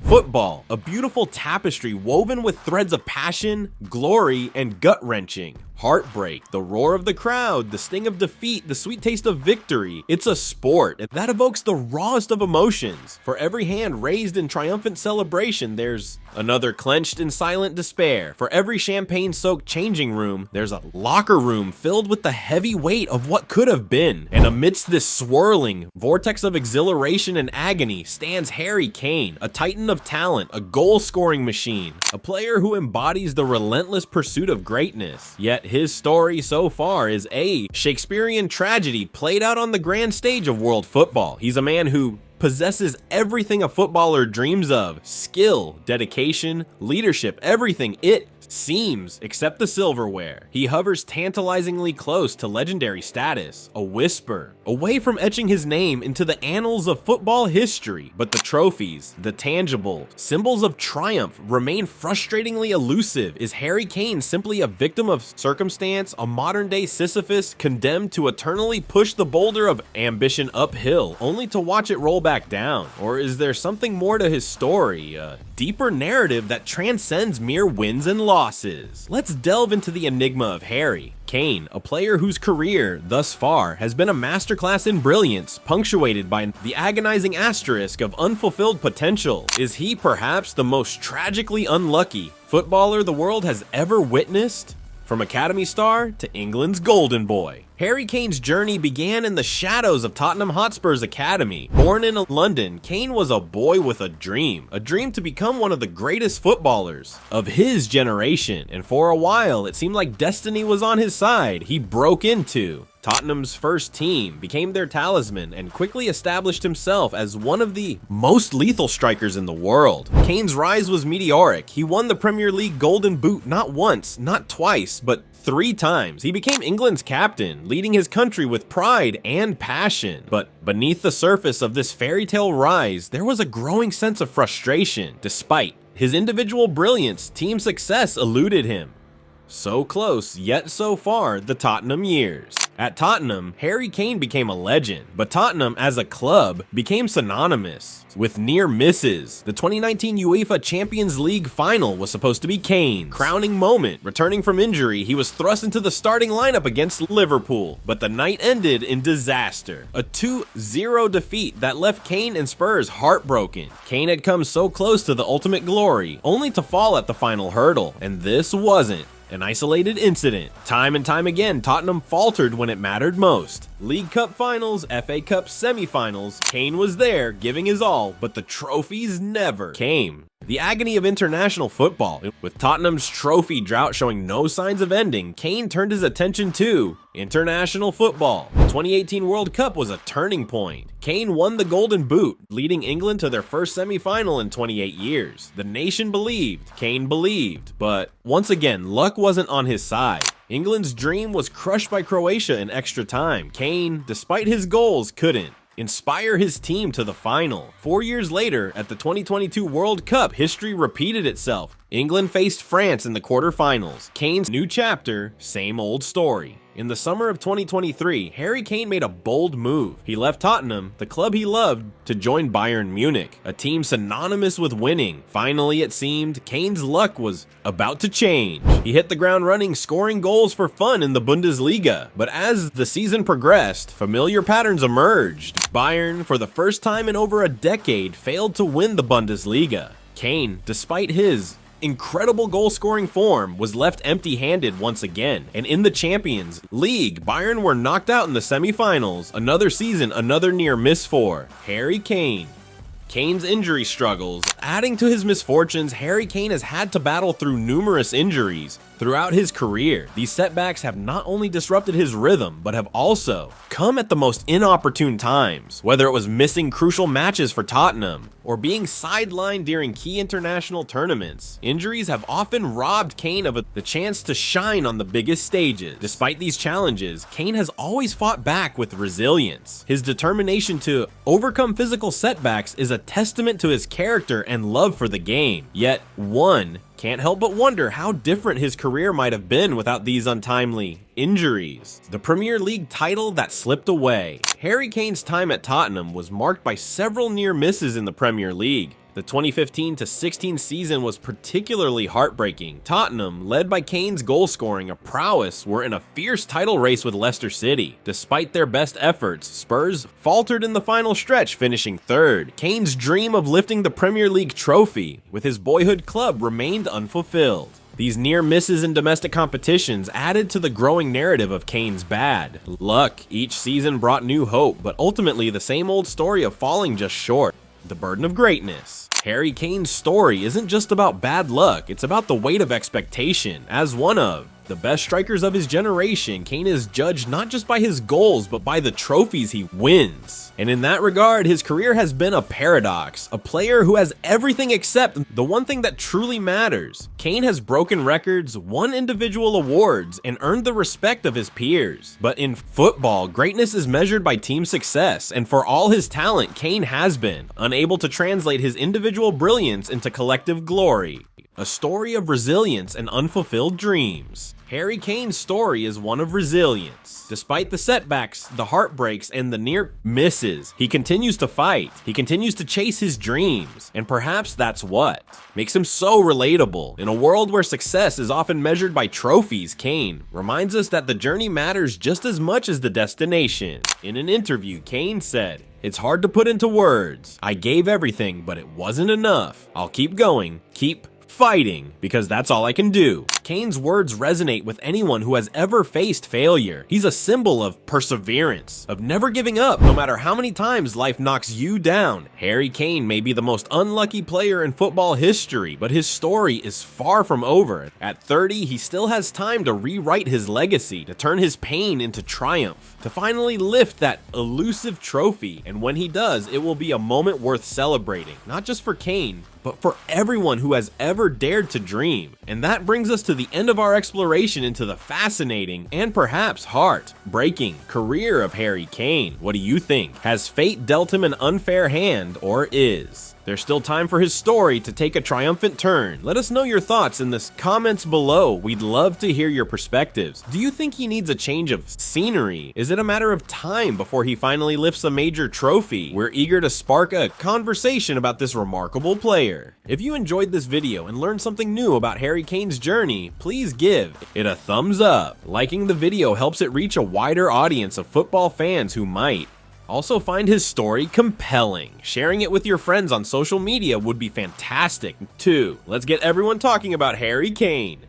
Football, a beautiful tapestry woven with threads of passion, glory, and gut-wrenching. Heartbreak, the roar of the crowd, the sting of defeat, the sweet taste of victory. It's a sport that evokes the rawest of emotions. For every hand raised in triumphant celebration, there's another clenched in silent despair. For every champagne-soaked changing room, there's a locker room filled with the heavy weight of what could have been. And amidst this swirling vortex of exhilaration and agony stands Harry Kane, a titan of talent, a goal-scoring machine, a player who embodies the relentless pursuit of greatness. Yet his story so far is a Shakespearean tragedy played out on the grand stage of world football. He's a man who possesses everything a footballer dreams of: skill, dedication, leadership, everything it seems except the silverware. He hovers tantalizingly close to legendary status, a whisper, away from etching his name into the annals of football history. But the trophies, the tangible symbols of triumph, remain frustratingly elusive. Is Harry Kane simply a victim of circumstance, a modern-day Sisyphus condemned to eternally push the boulder of ambition uphill, only to watch it roll back down? Or is there something more to his story, a deeper narrative that transcends mere wins and losses? Let's delve into the enigma of Harry Kane, a player whose career, thus far, has been a masterclass in brilliance, punctuated by the agonizing asterisk of unfulfilled potential. Is he perhaps the most tragically unlucky footballer the world has ever witnessed? From academy star to England's golden boy, Harry Kane's journey began in the shadows of Tottenham Hotspur's academy. Born in London, Kane was a boy with a dream to become one of the greatest footballers of his generation. And for a while, it seemed like destiny was on his side. He broke into Tottenham's first team, became their talisman, and quickly established himself as one of the most lethal strikers in the world. Kane's rise was meteoric. He won the Premier League Golden Boot not once, not twice, but 3 times. He became England's captain, leading his country with pride and passion. But beneath the surface of this fairy tale rise, there was a growing sense of frustration. Despite his individual brilliance, team success eluded him. So close, yet so far, the Tottenham years. At Tottenham, Harry Kane became a legend, but Tottenham as a club became synonymous with near misses. The 2019 UEFA Champions League final was supposed to be Kane's crowning moment. Returning from injury, he was thrust into the starting lineup against Liverpool, but the night ended in disaster. A 2-0 defeat that left Kane and Spurs heartbroken. Kane had come so close to the ultimate glory, only to fall at the final hurdle, and this wasn't an isolated incident. Time and time again, Tottenham faltered when it mattered most. League Cup finals, FA Cup semi-finals, Kane was there, giving his all, but the trophies never came. The agony of international football. With Tottenham's trophy drought showing no signs of ending, Kane turned his attention to international football. The 2018 World Cup was a turning point. Kane won the Golden Boot, leading England to their first semi-final in 28 years. The nation believed, Kane believed, but once again, luck wasn't on his side. England's dream was crushed by Croatia in extra time. Kane, despite his goals, couldn't inspire his team to the final. 4 years later, at the 2022 World Cup, history repeated itself. England faced France in the quarterfinals. Kane's new chapter, same old story. In the summer of 2023, Harry Kane made a bold move. He left Tottenham, the club he loved, to join Bayern Munich, a team synonymous with winning. Finally, it seemed, Kane's luck was about to change. He hit the ground running, scoring goals for fun in the Bundesliga. But as the season progressed, familiar patterns emerged. Bayern, for the first time in over a decade, failed to win the Bundesliga. Kane, despite his incredible goal-scoring form, was left empty-handed once again. And in the Champions League, Bayern were knocked out in the semi-finals. Another season, another near miss for Harry Kane. Kane's injury struggles. Adding to his misfortunes, Harry Kane has had to battle through numerous injuries throughout his career. These setbacks have not only disrupted his rhythm, but have also come at the most inopportune times. Whether it was missing crucial matches for Tottenham or being sidelined during key international tournaments, injuries have often robbed Kane of the chance to shine on the biggest stages. Despite these challenges, Kane has always fought back with resilience. His determination to overcome physical setbacks is a testament to his character and love for the game. Yet, one can't help but wonder how different his career might have been without these untimely injuries. The Premier League title that slipped away. Harry Kane's time at Tottenham was marked by several near misses in the Premier League. The 2015-16 season was particularly heartbreaking. Tottenham, led by Kane's goal scoring, a prowess, were in a fierce title race with Leicester City. Despite their best efforts, Spurs faltered in the final stretch, finishing third. Kane's dream of lifting the Premier League trophy with his boyhood club remained unfulfilled. These near misses in domestic competitions added to the growing narrative of Kane's bad luck. Each season brought new hope, but ultimately the same old story of falling just short. The burden of greatness. Harry Kane's story isn't just about bad luck, it's about the weight of expectation. As one of the best strikers of his generation, Kane is judged not just by his goals, but by the trophies he wins. And in that regard, his career has been a paradox, a player who has everything except the one thing that truly matters. Kane has broken records, won individual awards, and earned the respect of his peers. But in football, greatness is measured by team success, and for all his talent, Kane has been unable to translate his individual brilliance into collective glory. A story of resilience and unfulfilled dreams. Harry Kane's story is one of resilience. Despite the setbacks, the heartbreaks, and the near misses, he continues to fight. He continues to chase his dreams. And perhaps that's what makes him so relatable. In a world where success is often measured by trophies, Kane reminds us that the journey matters just as much as the destination. In an interview, Kane said, "It's hard to put into words. I gave everything, but it wasn't enough. I'll keep going, keep fighting, because that's all I can do." Kane's words resonate with anyone who has ever faced failure. He's a symbol of perseverance, of never giving up no matter how many times life knocks you down. Harry Kane may be the most unlucky player in football history, but his story is far from over. At 30, he still has time to rewrite his legacy, to turn his pain into triumph, to finally lift that elusive trophy. And when he does, it will be a moment worth celebrating, not just for Kane, but for everyone who has ever dared to dream. And that brings us to the end of our exploration into the fascinating and perhaps heart-breaking career of Harry Kane. What do you think? Has fate dealt him an unfair hand, or is there's still time for his story to take a triumphant turn? Let us know your thoughts in the comments below. We'd love to hear your perspectives. Do you think he needs a change of scenery? Is it a matter of time before he finally lifts a major trophy? We're eager to spark a conversation about this remarkable player. If you enjoyed this video and learned something new about Harry Kane's journey, please give it a thumbs up. Liking the video helps it reach a wider audience of football fans who might also find his story compelling. Sharing it with your friends on social media would be fantastic too. Let's get everyone talking about Harry Kane.